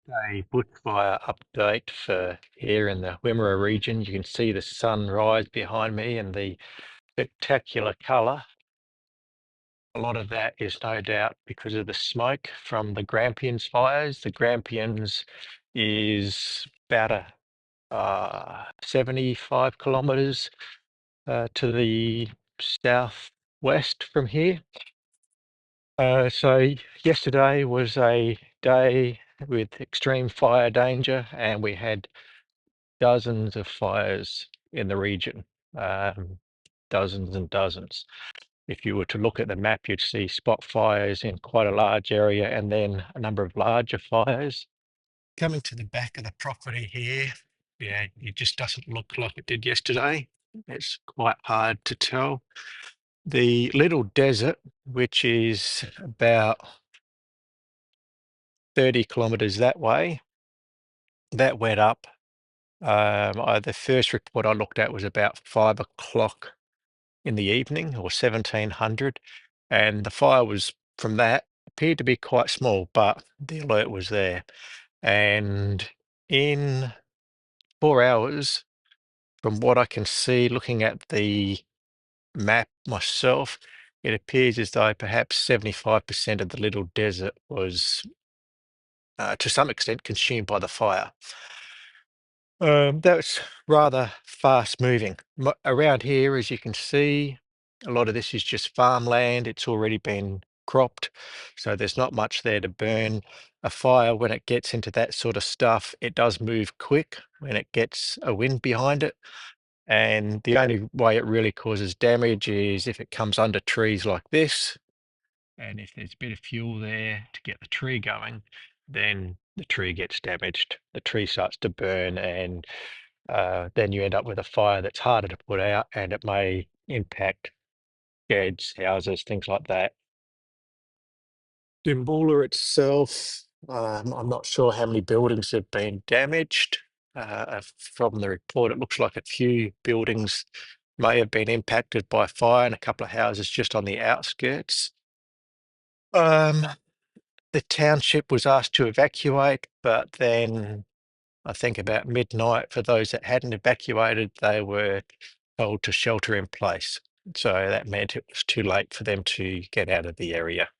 A bushfire update for here in the Wimmera region. You can see the sun rise behind me and the spectacular colour. A lot of that is no doubt because of the smoke from the Grampians fires. The Grampians is about 75 kilometres to the southwest from here. So yesterday was a day with extreme fire danger, and we had dozens of fires in the region, dozens and dozens. If you were to look at the map, you'd see spot fires in quite a large area and then a number of larger fires. Coming to the back of the property here, yeah, it just doesn't look like it did yesterday. It's quite hard to tell. The little desert, which is about 30 kilometres that way, that went up. The first report I looked at was about 5 o'clock in the evening, or 1700, and the fire was from that appeared to be quite small, but the alert was there. And in 4 hours, from what I can see, looking at the map myself, it appears as though perhaps 75% of the little desert was to some extent consumed by the fire. That's rather fast moving. Around here, as you can see, a lot of this is just farmland. It's already been cropped, so there's not much there to burn. A fire, when it gets into that sort of stuff, it does move quick when it gets a wind behind it. And the only way it really causes damage is if it comes under trees like this. And if there's a bit of fuel there to get the tree going, then the tree gets damaged. The tree starts to burn, and then you end up with a fire that's harder to put out, and it may impact sheds, houses, things like that. Dimboola itself, I'm not sure how many buildings have been damaged. From the report, it looks like a few buildings may have been impacted by fire, and a couple of houses just on the outskirts. Um, the township was asked to evacuate, but then I think about midnight, for those that hadn't evacuated, they were told to shelter in place. So that meant it was too late for them to get out of the area.